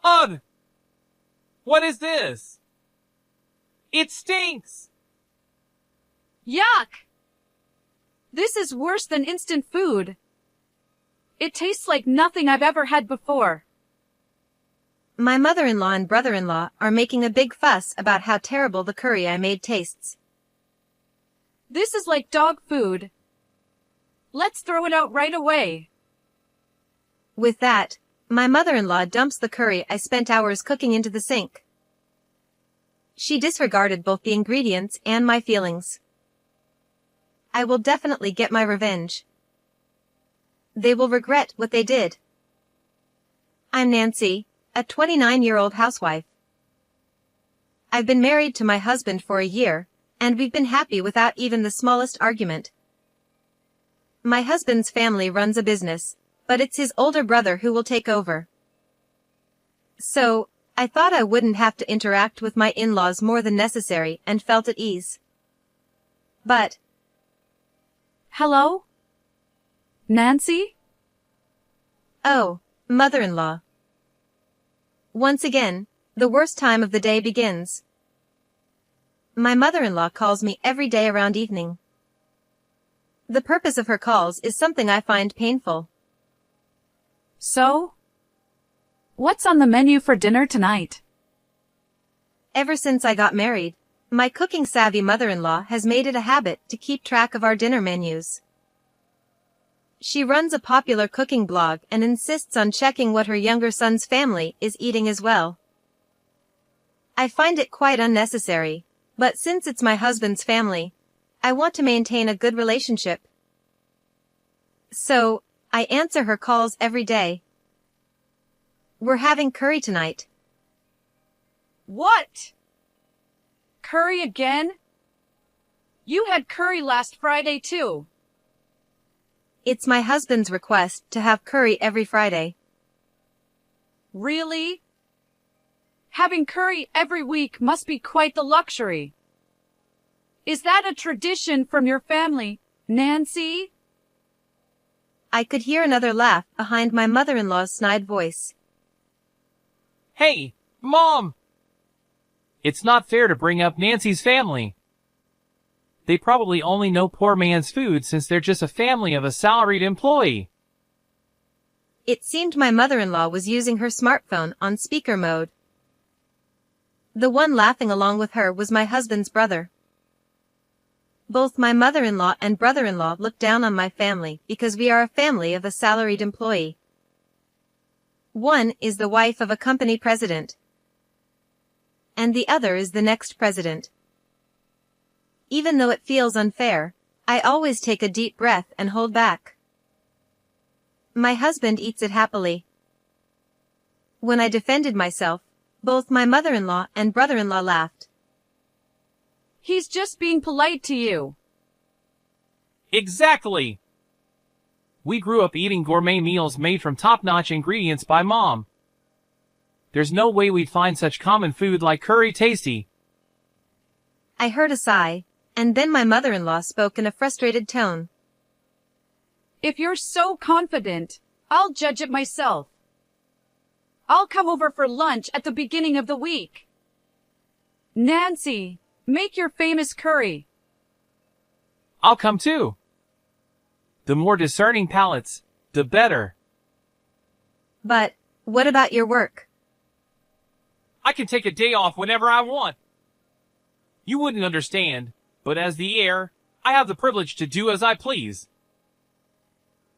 Ugh! What is this? It stinks! Yuck! This is worse than instant food. It tastes like nothing I've ever had before. My mother-in-law and brother-in-law are making a big fuss about how terrible the curry I made tastes. This is like dog food. Let's throw it out right away. With that, my mother-in-law dumps the curry I spent hours cooking into the sink. She disregarded both the ingredients and my feelings. I will definitely get my revenge. They will regret what they did. I'm Nancy, a 29-year-old housewife. I've been married to my husband for a year, and we've been happy without even the smallest argument. My husband's family runs a business, but it's his older brother who will take over. So, I thought I wouldn't have to interact with my in-laws more than necessary and felt at ease. But... Hello? Nancy? Oh, mother-in-law. Once again, the worst time of the day begins. My mother-in-law calls me every day around evening. The purpose of her calls is something I find painful. So? What's on the menu for dinner tonight? Ever since I got married, my cooking-savvy mother-in-law has made it a habit to keep track of our dinner menus. She runs a popular cooking blog and insists on checking what her younger son's family is eating as well. I find it quite unnecessary, but since it's my husband's family, I want to maintain a good relationship. So, I answer her calls every day. We're having curry tonight. What? Curry again? You had curry last Friday too. It's my husband's request to have curry every Friday. Really? Having curry every week must be quite the luxury. Is that a tradition from your family, Nancy? I could hear another laugh behind my mother-in-law's snide voice. Hey, Mom! It's not fair to bring up Nancy's family. They probably only know poor man's food since they're just a family of a salaried employee. It seemed my mother-in-law was using her smartphone on speaker mode. The one laughing along with her was my husband's brother. Both my mother-in-law and brother-in-law look down on my family because we are a family of a salaried employee. One is the wife of a company president, and the other is the next president. Even though it feels unfair, I always take a deep breath and hold back. My husband eats it happily. When I defended myself, both my mother-in-law and brother-in-law laughed. He's just being polite to you. Exactly! We grew up eating gourmet meals made from top-notch ingredients by Mom. There's no way we'd find such common food like curry tasty. I heard a sigh, and then my mother-in-law spoke in a frustrated tone. If you're so confident, I'll judge it myself. I'll come over for lunch at the beginning of the week. Nancy, make your famous curry. I'll come too. The more discerning palates, the better. But, what about your work? I can take a day off whenever I want. You wouldn't understand, but as the heir, I have the privilege to do as I please.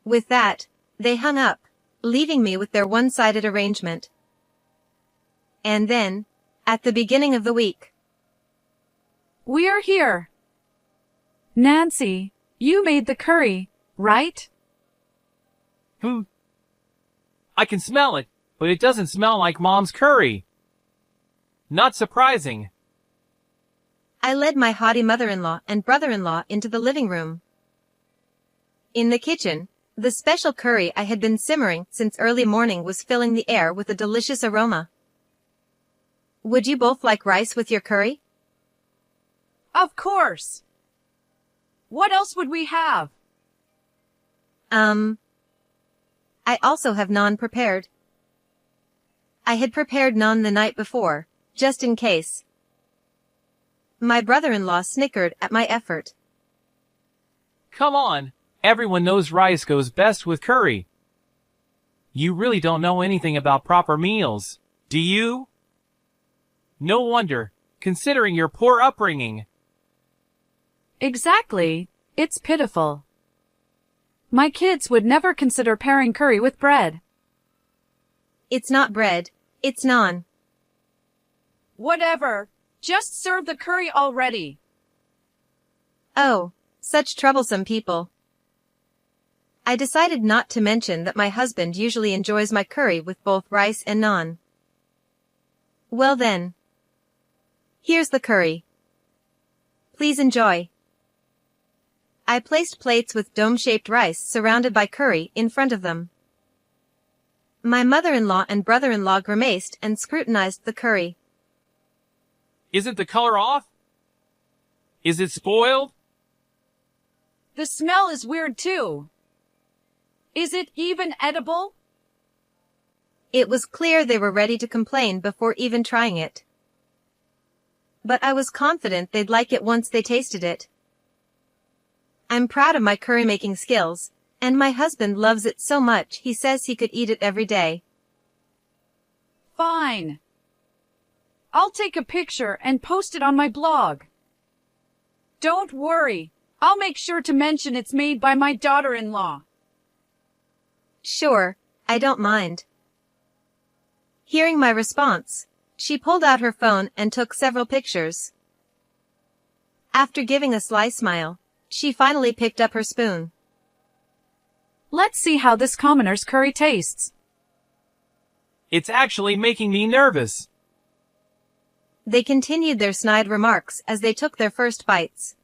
With that, they hung up, leaving me with their one-sided arrangement. And then, at the beginning of the week. We're here. Nancy, you made the curry, right? I can smell it, but it doesn't smell like Mom's curry. Not surprising. I led my haughty mother-in-law and brother-in-law into the living room. In the kitchen, the special curry I had been simmering since early morning was filling the air with a delicious aroma. Would you both like rice with your curry? Of course. What else would we have? I also have naan prepared. I had prepared naan the night before, just in case. My brother-in-law snickered at my effort. Come on, everyone knows rice goes best with curry. You really don't know anything about proper meals, do you? No wonder, considering your poor upbringing. Exactly. It's pitiful. My kids would never consider pairing curry with bread. It's not bread, it's naan. Whatever. Just serve the curry already. Oh, such troublesome people. I decided not to mention that my husband usually enjoys my curry with both rice and naan. Well then. Here's the curry. Please enjoy. I placed plates with dome-shaped rice surrounded by curry in front of them. My mother-in-law and brother-in-law grimaced and scrutinized the curry. Isn't the color off? Is it spoiled? The smell is weird too. Is it even edible? It was clear they were ready to complain before even trying it. But I was confident they'd like it once they tasted it. I'm proud of my curry-making skills, and my husband loves it so much he says he could eat it every day. Fine. I'll take a picture and post it on my blog. Don't worry, I'll make sure to mention it's made by my daughter-in-law. Sure, I don't mind. Hearing my response, she pulled out her phone and took several pictures. After giving a sly smile, she finally picked up her spoon. Let's see how this commoner's curry tastes. It's actually making me nervous. They continued their snide remarks as they took their first bites.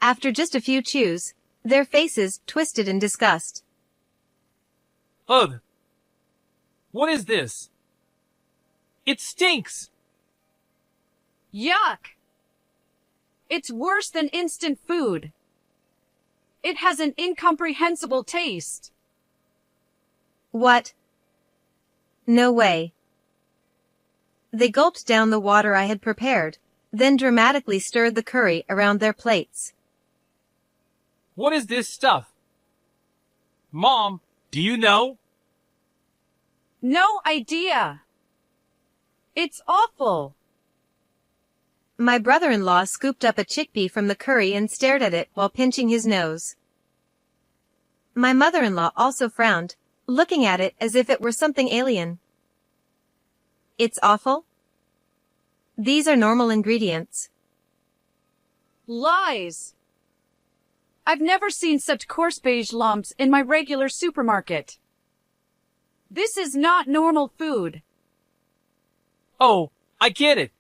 After just a few chews, their faces twisted in disgust. Ugh! What is this? It stinks! Yuck! It's worse than instant food. It has an incomprehensible taste. What? No way. They gulped down the water I had prepared, then dramatically stirred the curry around their plates. What is this stuff? Mom, do you know? No idea. It's awful. My brother-in-law scooped up a chickpea from the curry and stared at it while pinching his nose. My mother-in-law also frowned, looking at it as if it were something alien. It's awful? These are normal ingredients. Lies. I've never seen such coarse beige lumps in my regular supermarket. This is not normal food. Oh, I get it.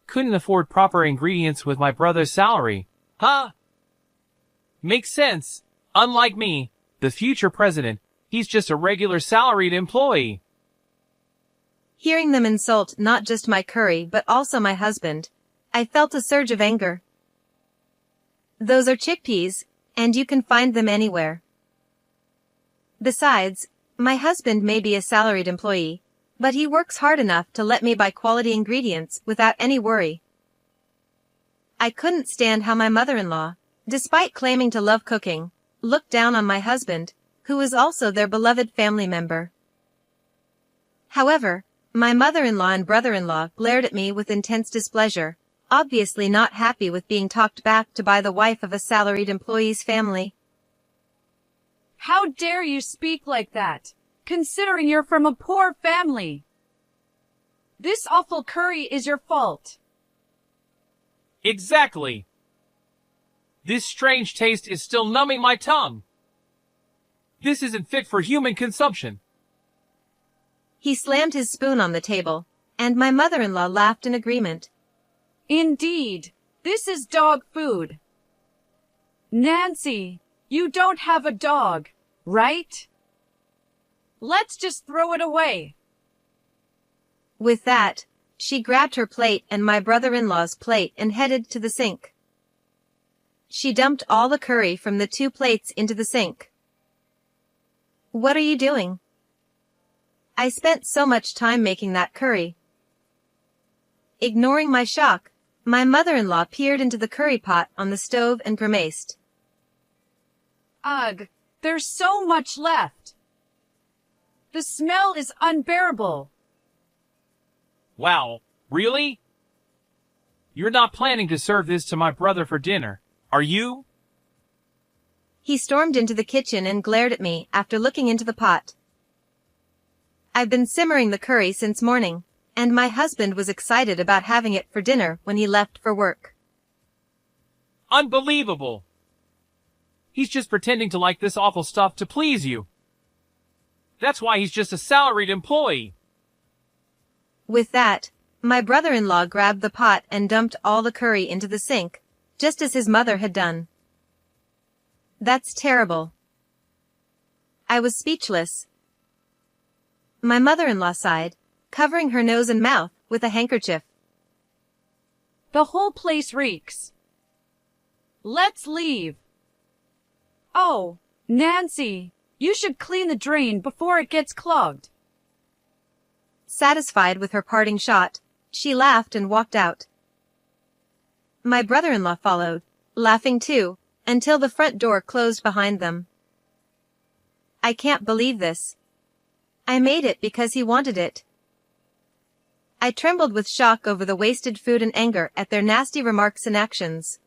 Couldn't afford proper ingredients with my brother's salary. Huh? Makes sense. Unlike me, the future president, he's just a regular salaried employee. Hearing them insult not just my curry but also my husband, I felt a surge of anger. Those are chickpeas, and you can find them anywhere. Besides, my husband may be a salaried employee, but he works hard enough to let me buy quality ingredients without any worry. I couldn't stand how my mother-in-law, despite claiming to love cooking, looked down on my husband, who is also their beloved family member. However, my mother-in-law and brother-in-law glared at me with intense displeasure, obviously not happy with being talked back to by the wife of a salaried employee's family. How dare you speak like that, considering you're from a poor family? This awful curry is your fault. Exactly. This strange taste is still numbing my tongue. This isn't fit for human consumption. He slammed his spoon on the table, and my mother-in-law laughed in agreement. Indeed, this is dog food. Nancy, you don't have a dog, right? Let's just throw it away. With that, she grabbed her plate and my brother-in-law's plate and headed to the sink. She dumped all the curry from the 2 plates into the sink. What are you doing? I spent so much time making that curry. Ignoring my shock, my mother-in-law peered into the curry pot on the stove and grimaced. Ugh, there's so much left. The smell is unbearable. Wow, really? You're not planning to serve this to my brother for dinner, are you? He stormed into the kitchen and glared at me after looking into the pot. I've been simmering the curry since morning, and my husband was excited about having it for dinner when he left for work. Unbelievable! He's just pretending to like this awful stuff to please you. That's why he's just a salaried employee. With that, my brother-in-law grabbed the pot and dumped all the curry into the sink, just as his mother had done. That's terrible. I was speechless. My mother-in-law sighed, covering her nose and mouth with a handkerchief. The whole place reeks. Let's leave. Oh, Nancy, you should clean the drain before it gets clogged. Satisfied with her parting shot, she laughed and walked out. My brother-in-law followed, laughing too, until the front door closed behind them. I can't believe this. I made it because he wanted it. I trembled with shock over the wasted food and anger at their nasty remarks and actions.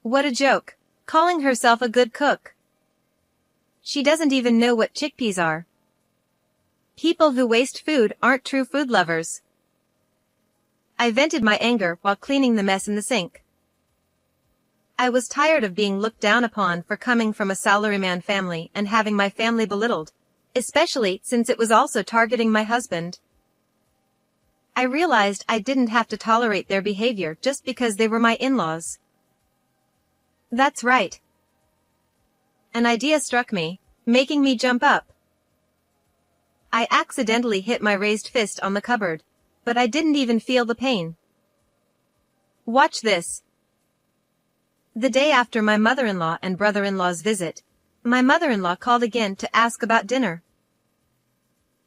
What a joke, calling herself a good cook. She doesn't even know what chickpeas are. People who waste food aren't true food lovers. I vented my anger while cleaning the mess in the sink. I was tired of being looked down upon for coming from a salaryman family and having my family belittled, especially since it was also targeting my husband. I realized I didn't have to tolerate their behavior just because they were my in-laws. That's right. An idea struck me, making me jump up. I accidentally hit my raised fist on the cupboard, but I didn't even feel the pain. Watch this. The day after my mother-in-law and brother-in-law's visit, my mother-in-law called again to ask about dinner.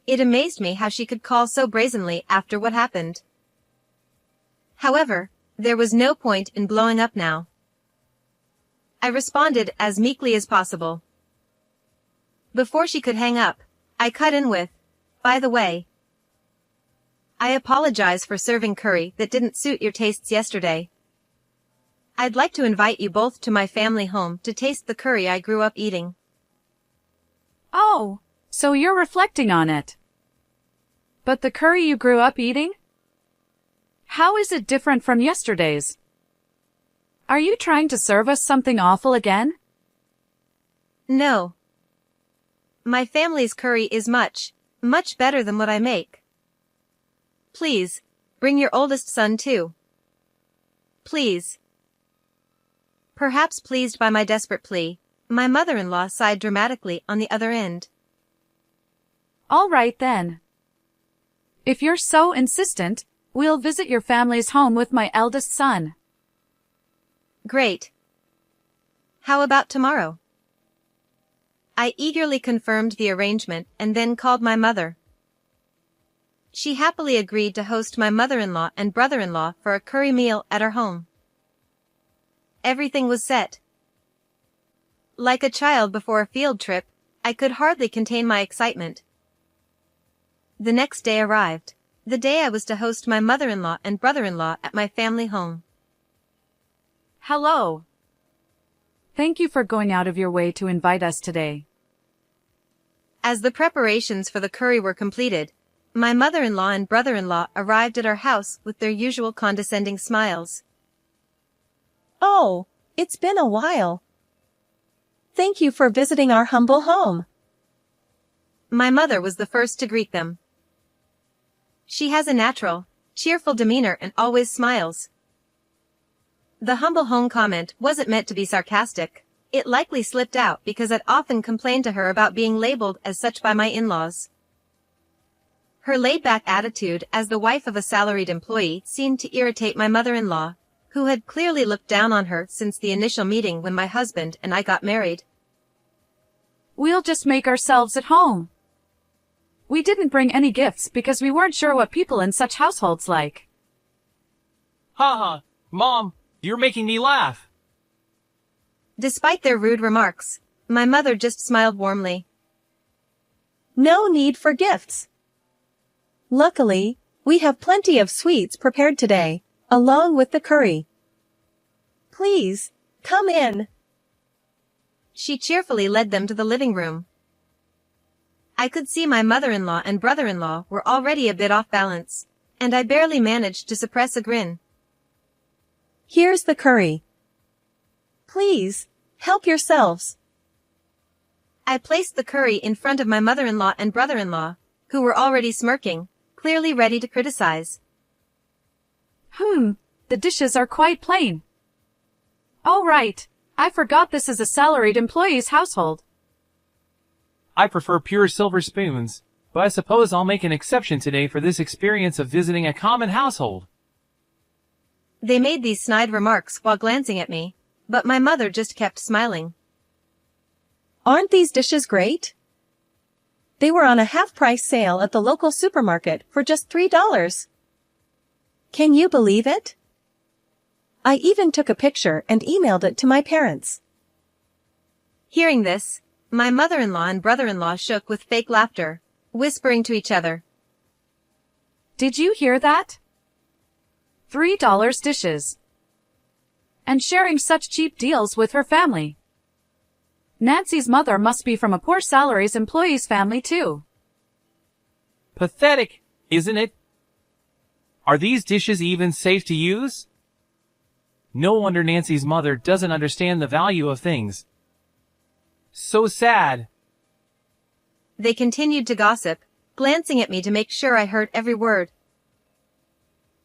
It amazed me how she could call so brazenly after what happened. However, there was no point in blowing up now. I responded as meekly as possible. Before she could hang up, I cut in with, by the way, I apologize for serving curry that didn't suit your tastes yesterday. I'd like to invite you both to my family home to taste the curry I grew up eating. Oh, so you're reflecting on it. But the curry you grew up eating? How is it different from yesterday's? Are you trying to serve us something awful again? No. My family's curry is much, much better than what I make. Please, bring your oldest son too. Please. Perhaps pleased by my desperate plea, my mother-in-law sighed dramatically on the other end. All right then. If you're so insistent, we'll visit your family's home with my eldest son. Great. How about tomorrow? I eagerly confirmed the arrangement and then called my mother. She happily agreed to host my mother-in-law and brother-in-law for a curry meal at our home. Everything was set. Like a child before a field trip, I could hardly contain my excitement. The next day arrived, the day I was to host my mother-in-law and brother-in-law at my family home. Hello. Thank you for going out of your way to invite us today. As the preparations for the curry were completed, my mother-in-law and brother-in-law arrived at our house with their usual condescending smiles. Oh, it's been a while. Thank you for visiting our humble home. My mother was the first to greet them. She has a natural, cheerful demeanor and always smiles. The humble home comment wasn't meant to be sarcastic. It likely slipped out because I'd often complained to her about being labeled as such by my in-laws. Her laid-back attitude as the wife of a salaried employee seemed to irritate my mother-in-law, who had clearly looked down on her since the initial meeting when my husband and I got married. We'll just make ourselves at home. We didn't bring any gifts because we weren't sure what people in such households like. Haha, Mom, you're making me laugh. Despite their rude remarks, my mother just smiled warmly. No need for gifts. Luckily, we have plenty of sweets prepared today, along with the curry. Please, come in. She cheerfully led them to the living room. I could see my mother-in-law and brother-in-law were already a bit off balance, and I barely managed to suppress a grin. Here's the curry. Please, help yourselves. I placed the curry in front of my mother-in-law and brother-in-law, who were already smirking, clearly ready to criticize. The dishes are quite plain. Oh right, I forgot this is a salaried employee's household. I prefer pure silver spoons, but I suppose I'll make an exception today for this experience of visiting a common household. They made these snide remarks while glancing at me, but my mother just kept smiling. Aren't these dishes great? They were on a half-price sale at the local supermarket for just $3. Can you believe it? I even took a picture and emailed it to my parents. Hearing this, my mother-in-law and brother-in-law shook with fake laughter, whispering to each other. Did you hear that? $3 dishes. And sharing such cheap deals with her family. Nancy's mother must be from a poor salaries employee's family too. Pathetic, isn't it? Are these dishes even safe to use? No wonder Nancy's mother doesn't understand the value of things. So sad. They continued to gossip, glancing at me to make sure I heard every word.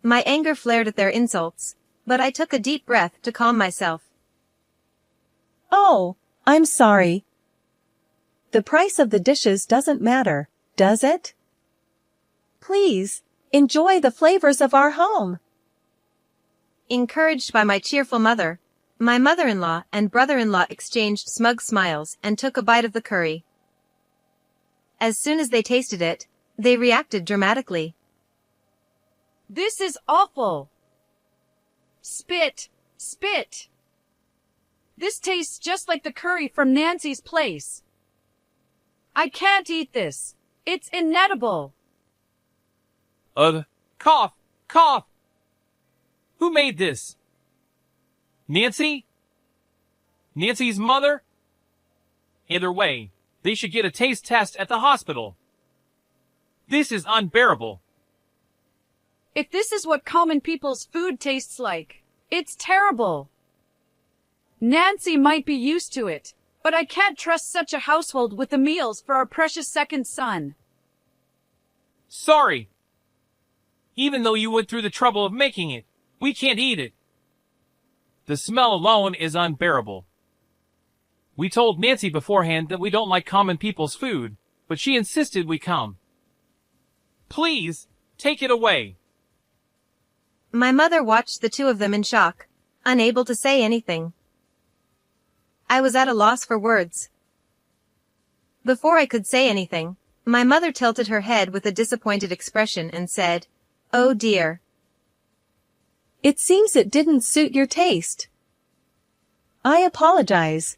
My anger flared at their insults, but I took a deep breath to calm myself. Oh, I'm sorry. The price of the dishes doesn't matter, does it? Please, enjoy the flavors of our home. Encouraged by my cheerful mother, my mother-in-law and brother-in-law exchanged smug smiles and took a bite of the curry. As soon as they tasted it, they reacted dramatically. This is awful. Spit, spit. This tastes just like the curry from Nancy's place. I can't eat this. It's inedible. Cough, cough. Who made this? Nancy? Nancy's mother? Either way, they should get a taste test at the hospital. This is unbearable. If this is what common people's food tastes like, it's terrible. Nancy might be used to it, but I can't trust such a household with the meals for our precious second son. Sorry. Even though you went through the trouble of making it, we can't eat it. The smell alone is unbearable. We told Nancy beforehand that we don't like common people's food, but she insisted we come. Please, take it away. My mother watched the two of them in shock, unable to say anything. I was at a loss for words. Before I could say anything, my mother tilted her head with a disappointed expression and said, "Oh dear." It seems it didn't suit your taste. I apologize.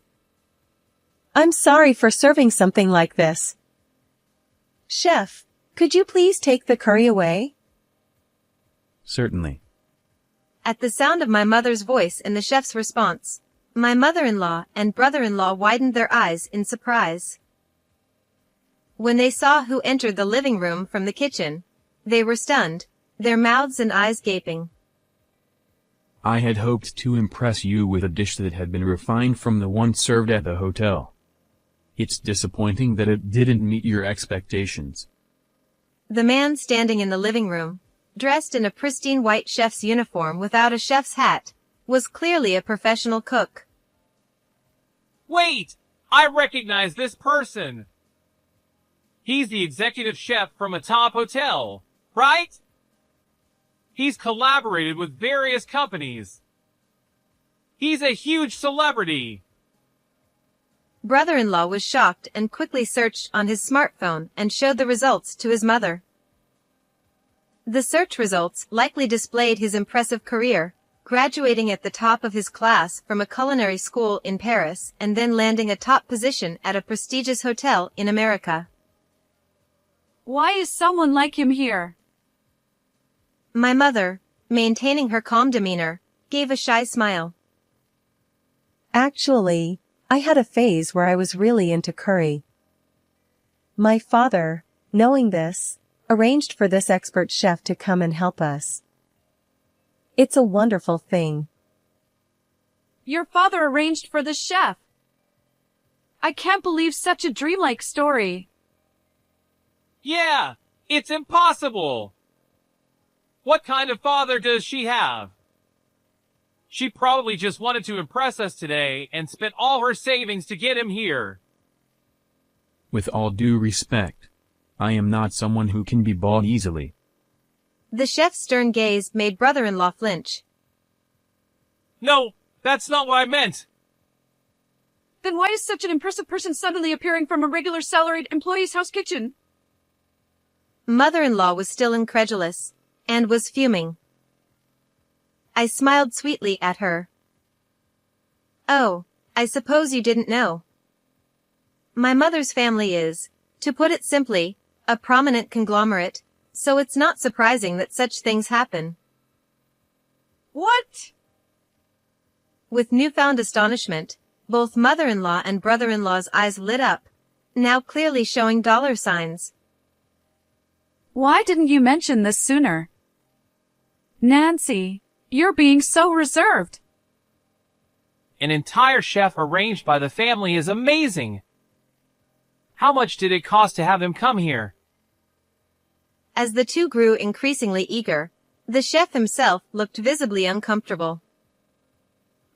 I'm sorry for serving something like this. Chef, could you please take the curry away? Certainly. At the sound of my mother's voice and the chef's response, my mother-in-law and brother-in-law widened their eyes in surprise. When they saw who entered the living room from the kitchen, they were stunned, their mouths and eyes gaping. I had hoped to impress you with a dish that had been refined from the one served at the hotel. It's disappointing that it didn't meet your expectations. The man standing in the living room, dressed in a pristine white chef's uniform without a chef's hat, was clearly a professional cook. Wait! I recognize this person! He's the executive chef from a top hotel, right? He's collaborated with various companies. He's a huge celebrity. Brother-in-law was shocked and quickly searched on his smartphone and showed the results to his mother. The search results likely displayed his impressive career, graduating at the top of his class from a culinary school in Paris and then landing a top position at a prestigious hotel in America. Why is someone like him here? My mother, maintaining her calm demeanor, gave a shy smile. Actually, I had a phase where I was really into curry. My father, knowing this, arranged for this expert chef to come and help us. It's a wonderful thing. Your father arranged for the chef. I can't believe such a dreamlike story. Yeah, it's impossible. What kind of father does she have? She probably just wanted to impress us today and spent all her savings to get him here. With all due respect, I am not someone who can be bought easily. The chef's stern gaze made brother-in-law flinch. No, that's not what I meant. Then why is such an impressive person suddenly appearing from a regular salaried employee's house kitchen? Mother-in-law was still incredulous, and was fuming. I smiled sweetly at her. Oh, I suppose you didn't know. My mother's family is, to put it simply, a prominent conglomerate, so it's not surprising that such things happen. What? With newfound astonishment, both mother-in-law and brother-in-law's eyes lit up, now clearly showing dollar signs. Why didn't you mention this sooner? Nancy, you're being so reserved. An entire chef arranged by the family is amazing. How much did it cost to have him come here? As the two grew increasingly eager, the chef himself looked visibly uncomfortable.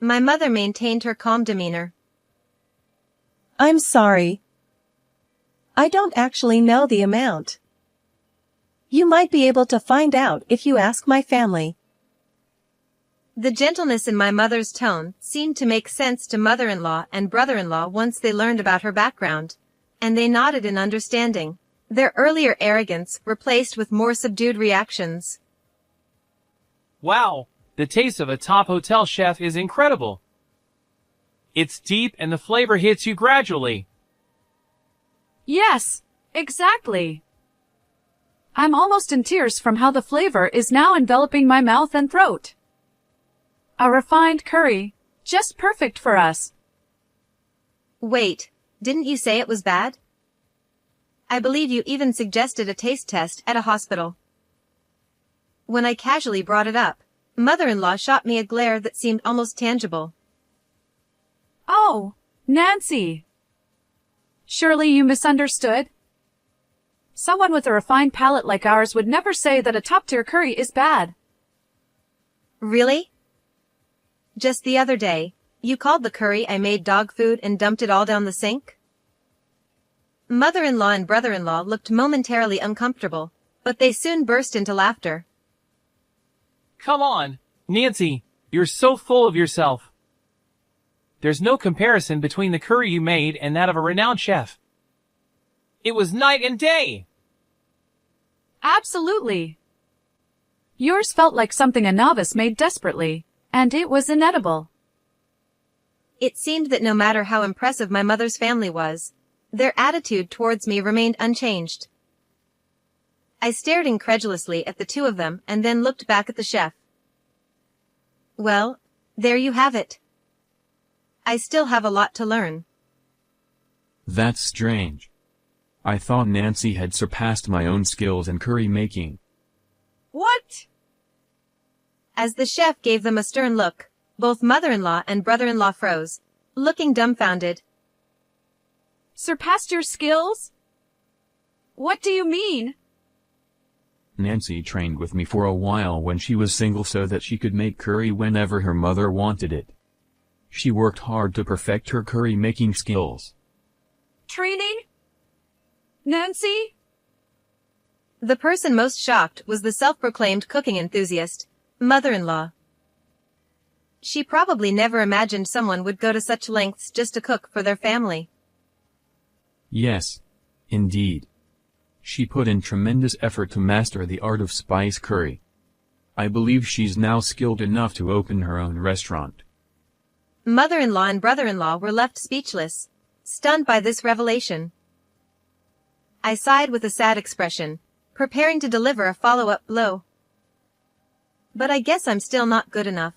My mother maintained her calm demeanor. I'm sorry. I don't actually know the amount. You might be able to find out if you ask my family. The gentleness in my mother's tone seemed to make sense to mother-in-law and brother-in-law once they learned about her background, and they nodded in understanding, their earlier arrogance replaced with more subdued reactions. Wow, the taste of a top hotel chef is incredible. It's deep and the flavor hits you gradually. Yes, exactly. I'm almost in tears from how the flavor is now enveloping my mouth and throat. A refined curry, just perfect for us. Wait, didn't you say it was bad? I believe you even suggested a taste test at a hospital. When I casually brought it up, mother-in-law shot me a glare that seemed almost tangible. Oh, Nancy. Surely you misunderstood? Someone with a refined palate like ours would never say that a top-tier curry is bad. Really? Just the other day, you called the curry I made dog food and dumped it all down the sink? Mother-in-law and brother-in-law looked momentarily uncomfortable, but they soon burst into laughter. Come on, Nancy, you're so full of yourself. There's no comparison between the curry you made and that of a renowned chef. It was night and day. Absolutely. Yours felt like something a novice made desperately, and it was inedible. It seemed that no matter how impressive my mother's family was, their attitude towards me remained unchanged. I stared incredulously at the two of them and then looked back at the chef. Well, there you have it. I still have a lot to learn. That's strange. I thought Nancy had surpassed my own skills in curry making. What? As the chef gave them a stern look, both mother-in-law and brother-in-law froze, looking dumbfounded. Surpassed your skills? What do you mean? Nancy trained with me for a while when she was single so that she could make curry whenever her mother wanted it. She worked hard to perfect her curry making skills. Training? Nancy? The person most shocked was the self-proclaimed cooking enthusiast, mother-in-law. She probably never imagined someone would go to such lengths just to cook for their family. Yes. Indeed. She put in tremendous effort to master the art of spice curry. I believe she's now skilled enough to open her own restaurant. Mother-in-law and brother-in-law were left speechless, stunned by this revelation. I sighed with a sad expression, preparing to deliver a follow-up blow. But I guess I'm still not good enough.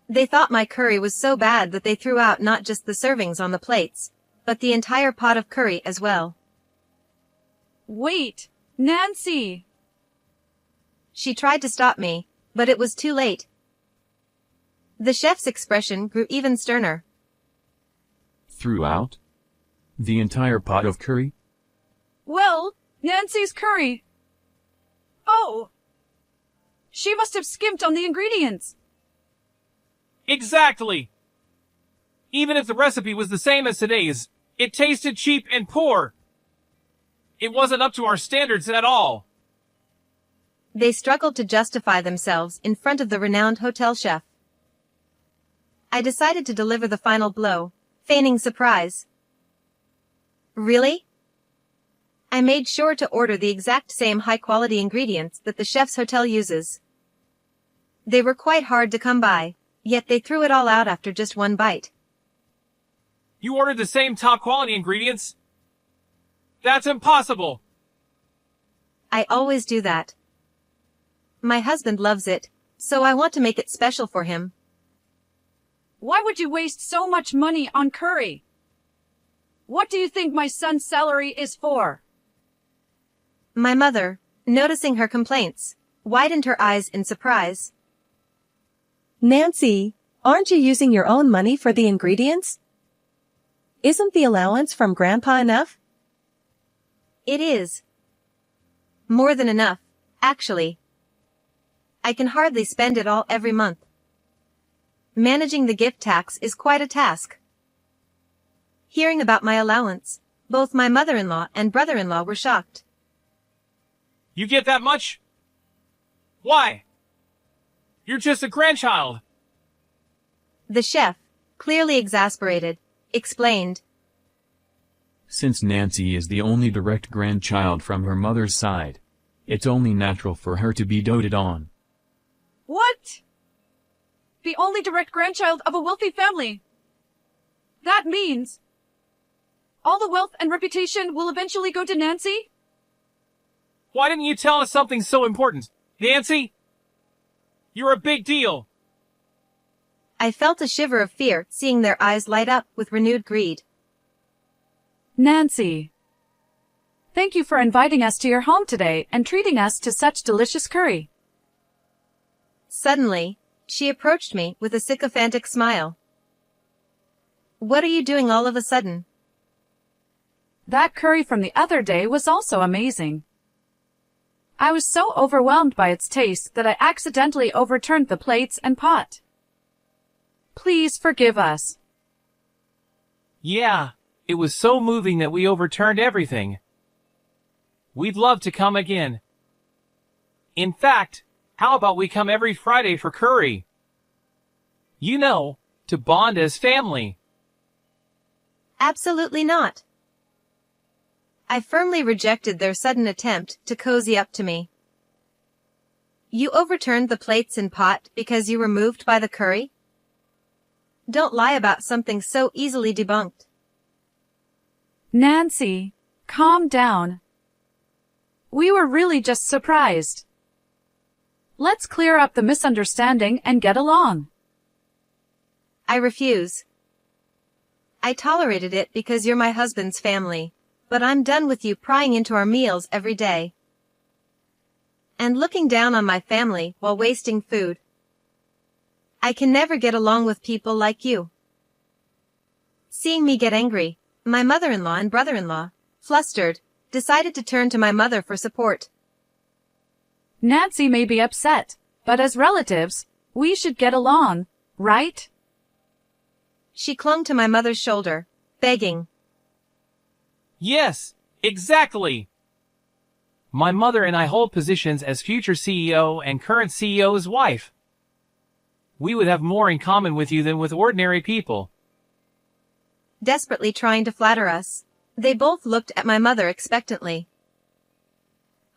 They thought my curry was so bad that they threw out not just the servings on the plates, but the entire pot of curry as well. Wait, Nancy! She tried to stop me, but it was too late. The chef's expression grew even sterner. Throughout? The entire pot of curry? Well, Nancy's curry. Oh! She must have skimped on the ingredients. Exactly! Even if the recipe was the same as today's, it tasted cheap and poor. It wasn't up to our standards at all. They struggled to justify themselves in front of the renowned hotel chef. I decided to deliver the final blow, feigning surprise. Really? I made sure to order the exact same high-quality ingredients that the chef's hotel uses. They were quite hard to come by, yet they threw it all out after just one bite. You ordered the same top-quality ingredients? That's impossible! I always do that. My husband loves it, so I want to make it special for him. Why would you waste so much money on curry? What do you think my son's salary is for? My mother, noticing her complaints, widened her eyes in surprise. Nancy, aren't you using your own money for the ingredients? Isn't the allowance from Grandpa enough? It is. More than enough, actually. I can hardly spend it all every month. Managing the gift tax is quite a task. Hearing about my allowance, both my mother-in-law and brother-in-law were shocked. You get that much? Why? You're just a grandchild. The chef, clearly exasperated, explained. Since Nancy is the only direct grandchild from her mother's side, it's only natural for her to be doted on. What? The only direct grandchild of a wealthy family. That means all the wealth and reputation will eventually go to Nancy? Why didn't you tell us something so important? Nancy? You're a big deal. I felt a shiver of fear seeing their eyes light up with renewed greed. Nancy, thank you for inviting us to your home today and treating us to such delicious curry. Suddenly, she approached me with a sycophantic smile. What are you doing all of a sudden? That curry from the other day was also amazing. I was so overwhelmed by its taste that I accidentally overturned the plates and pot. Please forgive us. Yeah, it was so moving that we overturned everything. We'd love to come again. In fact, how about we come every Friday for curry? You know, to bond as family. Absolutely not. I firmly rejected their sudden attempt to cozy up to me. You overturned the plates and pot because you were moved by the curry? Don't lie about something so easily debunked. Nancy, calm down. We were really just surprised. Let's clear up the misunderstanding and get along. I refuse. I tolerated it because you're my husband's family, but I'm done with you prying into our meals every day. And looking down on my family while wasting food. I can never get along with people like you. Seeing me get angry, my mother-in-law and brother-in-law, flustered, decided to turn to my mother for support. Nancy may be upset, but as relatives, we should get along, right? She clung to my mother's shoulder, begging. Yes, exactly. My mother and I hold positions as future CEO and current CEO's wife. We would have more in common with you than with ordinary people. Desperately trying to flatter us, They both looked at my mother expectantly.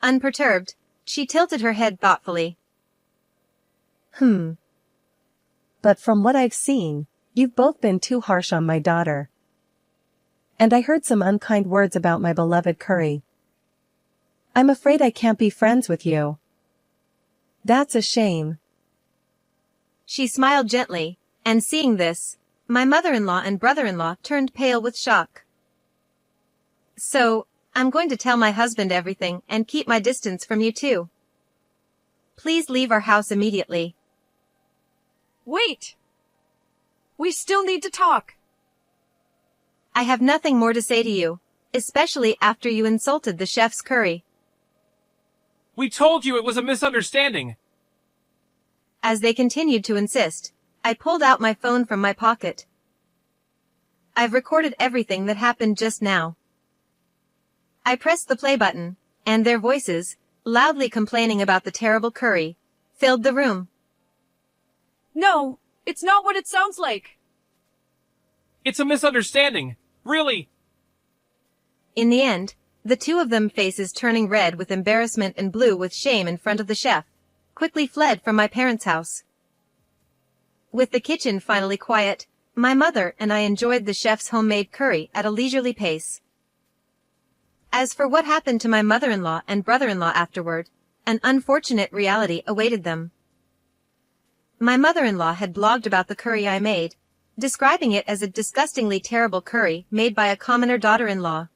Unperturbed, she tilted her head thoughtfully. But from what I've seen, you've both been too harsh on my daughter. And I heard some unkind words about my beloved curry. I'm afraid I can't be friends with you. That's a shame. She smiled gently, and seeing this, my mother-in-law and brother-in-law turned pale with shock. So, I'm going to tell my husband everything and keep my distance from you too. Please leave our house immediately. Wait! We still need to talk. I have nothing more to say to you, especially after you insulted the chef's curry. We told you it was a misunderstanding. As they continued to insist, I pulled out my phone from my pocket. I've recorded everything that happened just now. I pressed the play button, and their voices, loudly complaining about the terrible curry, filled the room. No, it's not what it sounds like. It's a misunderstanding. Really. In the end, the two of them, faces turning red with embarrassment and blue with shame in front of the chef, quickly fled from my parents' house. With the kitchen finally quiet, my mother and I enjoyed the chef's homemade curry at a leisurely pace. As for what happened to my mother-in-law and brother-in-law afterward, an unfortunate reality awaited them. My mother-in-law had blogged about the curry I made, describing it as a disgustingly terrible curry made by a commoner daughter-in-law.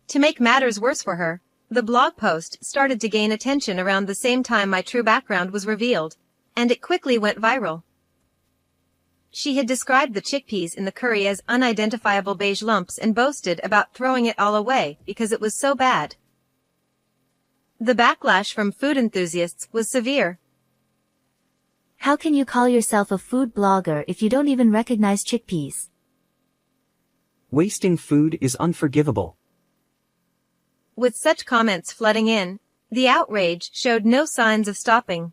To make matters worse for her, the blog post started to gain attention around the same time my true background was revealed, and it quickly went viral. She had described the chickpeas in the curry as unidentifiable beige lumps and boasted about throwing it all away because it was so bad. The backlash from food enthusiasts was severe. How can you call yourself a food blogger if you don't even recognize chickpeas? Wasting food is unforgivable. With such comments flooding in, the outrage showed no signs of stopping.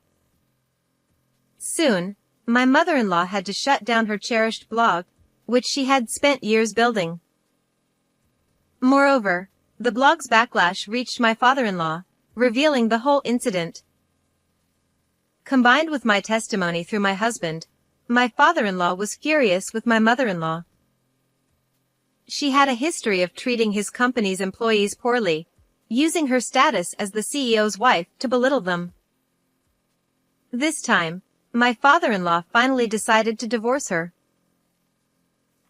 Soon, my mother-in-law had to shut down her cherished blog, which she had spent years building. Moreover, the blog's backlash reached my father-in-law, revealing the whole incident. Combined with my testimony through my husband, my father-in-law was furious with my mother-in-law. She had a history of treating his company's employees poorly, using her status as the CEO's wife to belittle them. This time, my father-in-law finally decided to divorce her.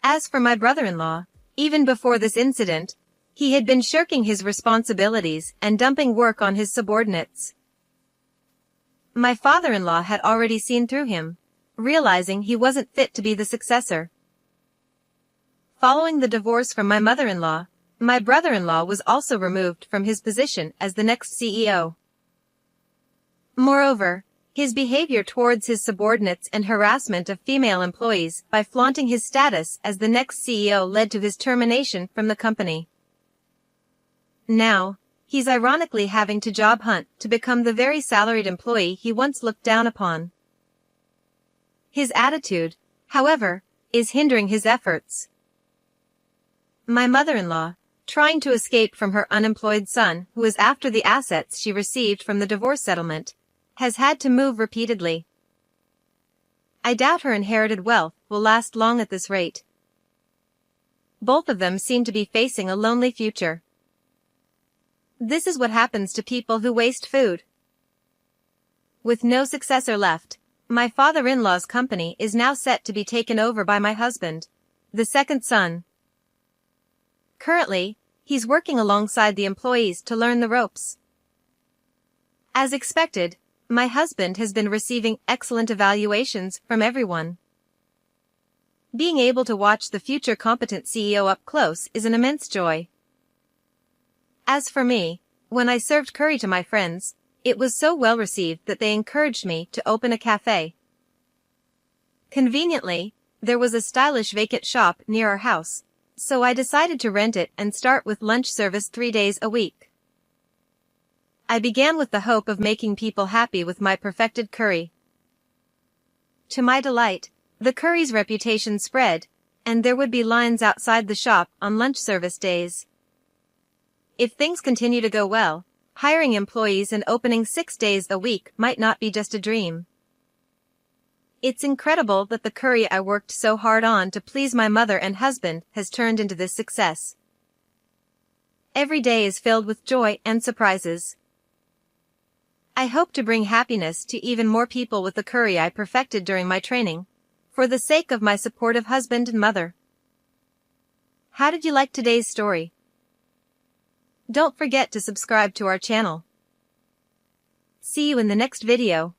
As for my brother-in-law, even before this incident, he had been shirking his responsibilities and dumping work on his subordinates. My father-in-law had already seen through him, realizing he wasn't fit to be the successor. Following the divorce from my mother-in-law, my brother-in-law was also removed from his position as the next CEO. Moreover, his behavior towards his subordinates and harassment of female employees by flaunting his status as the next CEO led to his termination from the company. Now, he's ironically having to job hunt to become the very salaried employee he once looked down upon. His attitude, however, is hindering his efforts. My mother-in-law, trying to escape from her unemployed son who is after the assets she received from the divorce settlement, has had to move repeatedly. I doubt her inherited wealth will last long at this rate. Both of them seem to be facing a lonely future. This is what happens to people who waste food. With no successor left, my father-in-law's company is now set to be taken over by my husband, the second son. Currently, he's working alongside the employees to learn the ropes. As expected, my husband has been receiving excellent evaluations from everyone. Being able to watch the future competent CEO up close is an immense joy. As for me, when I served curry to my friends, it was so well received that they encouraged me to open a cafe. Conveniently, there was a stylish vacant shop near our house, so I decided to rent it and start with lunch service 3 days a week. I began with the hope of making people happy with my perfected curry. To my delight, the curry's reputation spread, and there would be lines outside the shop on lunch service days. If things continue to go well, hiring employees and opening 6 days a week might not be just a dream. It's incredible that the curry I worked so hard on to please my mother and husband has turned into this success. Every day is filled with joy and surprises. I hope to bring happiness to even more people with the curry I perfected during my training, for the sake of my supportive husband and mother. How did you like today's story? Don't forget to subscribe to our channel. See you in the next video.